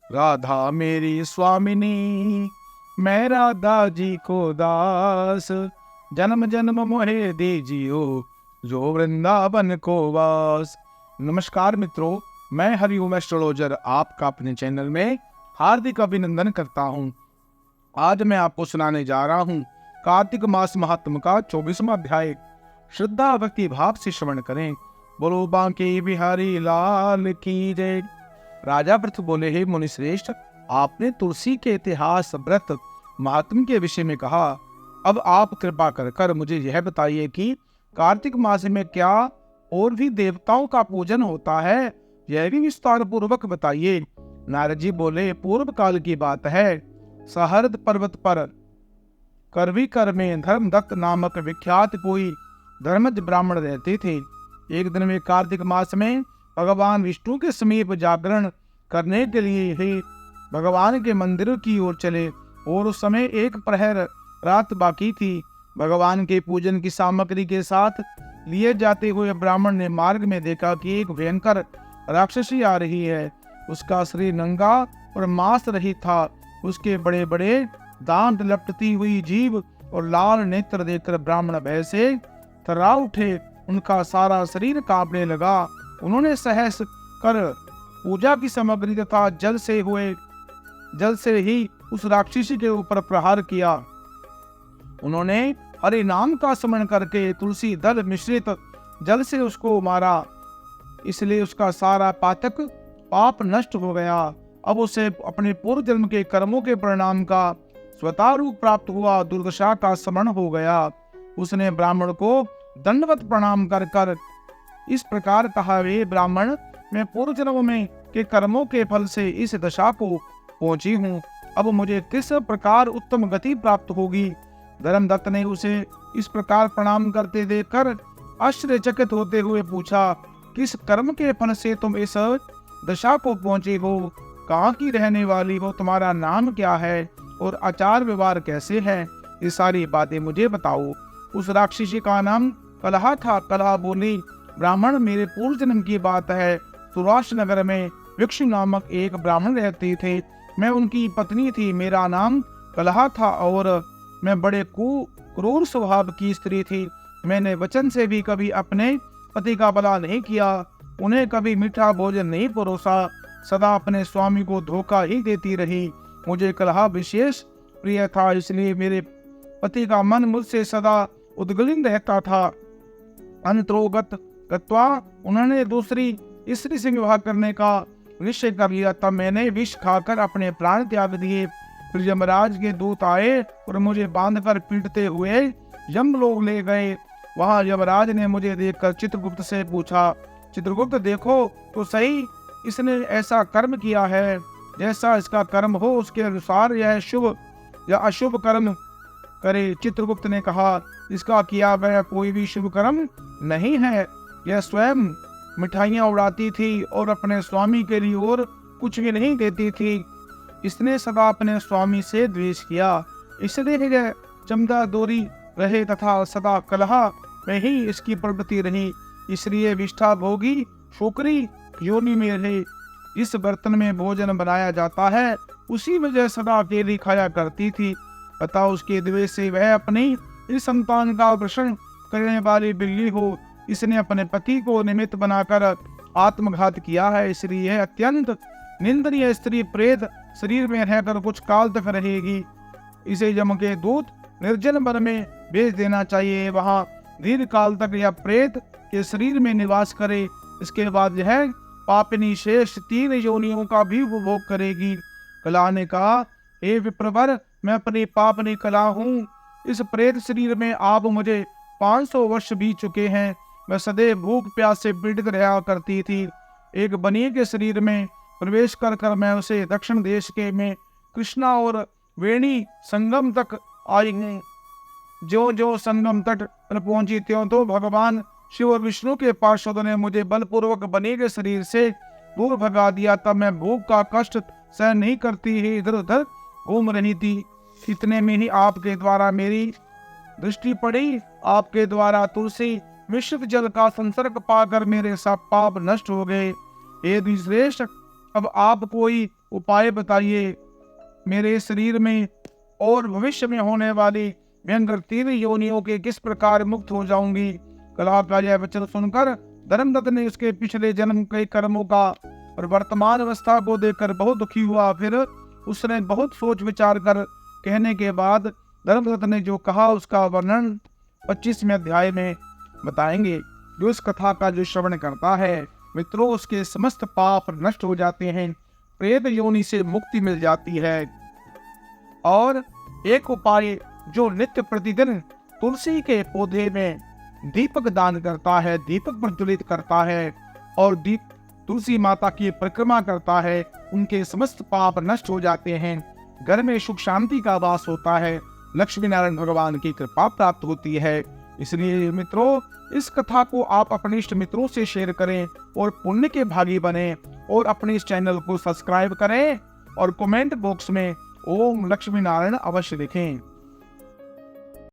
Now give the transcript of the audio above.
राधा मेरी स्वामिनी, मैं राधा जी को दास। जन्म जन्म मोहे दीजियो, जो वृंदावन को वास। नमस्कार मित्रों, मैं हरिओम एस्ट्रोलॉजर आपका अपने चैनल में हार्दिक अभिनंदन करता हूं। आज मैं आपको सुनाने जा रहा हूं कार्तिक मास महात्म का 24वां अध्याय। श्रद्धा भक्ति भाव से श्रवण करें। बोलो बांके बिहारी लाल की जय। राजा पृथु बोले, हे मुनि श्रेष्ठ, आपने तुलसी के इतिहास, व्रत, महात्म के विषय में कहा। अब आप कृपा कर कर मुझे यह बताइए कि कार्तिक मास में क्या और भी देवताओं का पूजन होता है, यह भी विस्तार पूर्वक बताइए। नारद जी बोले, पूर्व काल की बात है। सहरद पर्वत पर करवी कर में धर्मदत्त नामक विख्यात कोई धर्मज ब्राह्मण रहते थे। एक दिन वे कार्तिक मास में भगवान विष्णु के समीप जागरण करने के लिए ही भगवान के मंदिर की ओर चले, और उस समय एक प्रहर रात बाकी थी। भगवान के पूजन की सामग्री के साथ लिए जाते हुए ब्राह्मण ने मार्ग में देखा कि एक भयंकर राक्षसी आ रही है। उसका शरीर नंगा और मांस रहित था। उसके बड़े बड़े दांत, लपटती हुई जीभ और लाल नेत्र देखकर ब्राह्मण भय से थर्रा उठे। उनका सारा शरीर कांपने लगा। उन्होंने सहस कर पूजा की सामग्री तथा जल से ही उस राक्षसी के ऊपर प्रहार किया। उन्होंने हरि नाम का स्मरण करके तुलसी दल मिश्रित जल से उसको मारा। इसलिए उसका सारा पाप नष्ट हो गया। अब उसे अपने पूर्व जन्म के कर्मों के परिणाम का स्वतः रूप प्राप्त हुआ। दुर्दशा का स्मरण हो गया। उसने ब्राह्मण को दंडवत प्रणाम कर कर इस प्रकार कहा, वे ब्राह्मण, मैं पूर्व जन्म में के कर्मों के फल से इस दशा को पहुंची हूँ। अब मुझे किस प्रकार उत्तम गति प्राप्त होगी। धर्मदत्त ने उसे इस प्रकार प्रणाम करते देखकर आश्चर्यचकित होते हुए पूछा, किस कर्म के फल से तुम इस दशा को पहुंचे हो? कहाँ की रहने वाली हो? तुम्हारा नाम क्या है और आचार व्यवहार कैसे है? ये सारी बातें मुझे बताओ। उस राक्षसी का नाम कलहा था। कलहा बोली, ब्राह्मण, मेरे पूर्व जन्म की बात है। तुराश नगर में विक्षु नामक एक ब्राह्मण रहते थे। मैं उनकी पत्नी थी। मेरा नाम कलहा था और मैं बड़े क्रूर स्वभाव की स्त्री थी। मैंने वचन से भी कभी अपने पति का भला नहीं किया। उन्हें कभी मीठा भोजन नहीं परोसा। सदा अपने स्वामी को धोखा ही देती रही। मुझे कलहा विशेष प्रिय था, इसलिए मेरे पति का मन मुझसे सदा उद्विग्न रहता था। अंतरोगत गत्वा उन्होंने दूसरी स्त्री से विवाह करने का निश्चय कर लिया। तब मैंने विष खाकर अपने प्राण त्याग दिए। फिर यमराज के दूत आए और मुझे बांधकर पीटते हुए यमलोक ले गए। वहां यमराज ने मुझे देखकर चित्रगुप्त से पूछा, चित्रगुप्त, देखो तो सही, इसने ऐसा कर्म किया है, जैसा इसका कर्म हो उसके अनुसार यह शुभ या अशुभ कर्म करे। चित्रगुप्त ने कहा, इसका किया वह कोई भी शुभ कर्म नहीं है। यह स्वयं मिठाइयाँ उड़ाती थी और अपने स्वामी के लिए और कुछ भी नहीं देती थी। इसने सदा अपने स्वामी से द्वेष किया, इसलिए यह चमदादोरी रहे तथा सदा कलहा में ही इसकी प्रवृत्ति रही। इसलिए विष्ठा भोगी शोकरी योनि में रहे। इस बर्तन में भोजन बनाया जाता है, उसी में यह सदा अकेली खाया करती थी। अतः उसके द्वेष से वह अपनी इस संतान का वृषण करने वाली बिल्ली हो। इसने अपने पति को निमित्त बनाकर आत्मघात किया है। इसलिए यह अत्यंत निंदनीय स्त्री प्रेत शरीर में रहकर कुछ काल तक रहेगी। इसे यम के दूत निर्जन वन में भेज देना चाहिए। वहां दीर्घ काल तक यह प्रेत के शरीर में निवास करे। इसके बाद यह पापिनी शेष 3 योनियों का भी उपभोग करेगी। कला ने कहा, हे विप्रवर, मैं अपनी पापनी कला हूँ। इस प्रेत शरीर में आप मुझे 500 वर्ष बीत चुके हैं। मैं सदैव भूख प्यास से पीड़ित रहा करती थी। एक बनिए के शरीर में प्रवेश कर कर मैं उसे दक्षिण देश के में कृष्णा और वेणी संगम तक आई हूँ। जो जो संगम तट पर पहुंची त्यों तो भगवान शिव और विष्णु के पार्षदों ने मुझे बलपूर्वक बनिए के शरीर से दूर भगा दिया। तब मैं भूख का कष्ट सहन नहीं करती ही इधर उधर घूम रही थी। इतने में ही आपके द्वारा मेरी दृष्टि पड़ी। आपके द्वारा तुलसी मिश्रित जल का संसर्ग पाकर मेरे सब पाप नष्ट हो गए। हे द्विश्रेष्ठ, अब आप कोई उपाय बताइए। मेरे शरीर में और भविष्य में होने वाली भयंकर 3 योनियों के किस प्रकार मुक्त हो जाऊंगी। कला का यह वचन सुनकर धर्मदत्त ने उसके पिछले जन्म के कर्मों का और वर्तमान अवस्था को देखकर बहुत दुखी हुआ। फिर उसने बहुत सोच विचार कर कहने के बाद धर्मदत्त ने जो कहा उसका वर्णन 25वें अध्याय में बताएंगे। जो इस कथा का जो श्रवण करता है मित्रों, उसके समस्त पाप नष्ट हो जाते हैं, प्रेत योनि से मुक्ति मिल जाती है। और एक उपाय, जो नित्य प्रतिदिन तुलसी के पौधे में दीपक दान करता है, दीपक प्रज्वलित करता है और तुलसी माता की परिक्रमा करता है, उनके समस्त पाप नष्ट हो जाते हैं, घर में सुख शांति का वास होता है, लक्ष्मी नारायण भगवान की कृपा प्राप्त होती है। इसलिए मित्रों, इस कथा को आप अपने इष्ट मित्रों से शेयर करें और पुण्य के भागी बने और अपने इस चैनल को सब्सक्राइब करें और कमेंट बॉक्स में ओम लक्ष्मी नारायण अवश्य लिखें।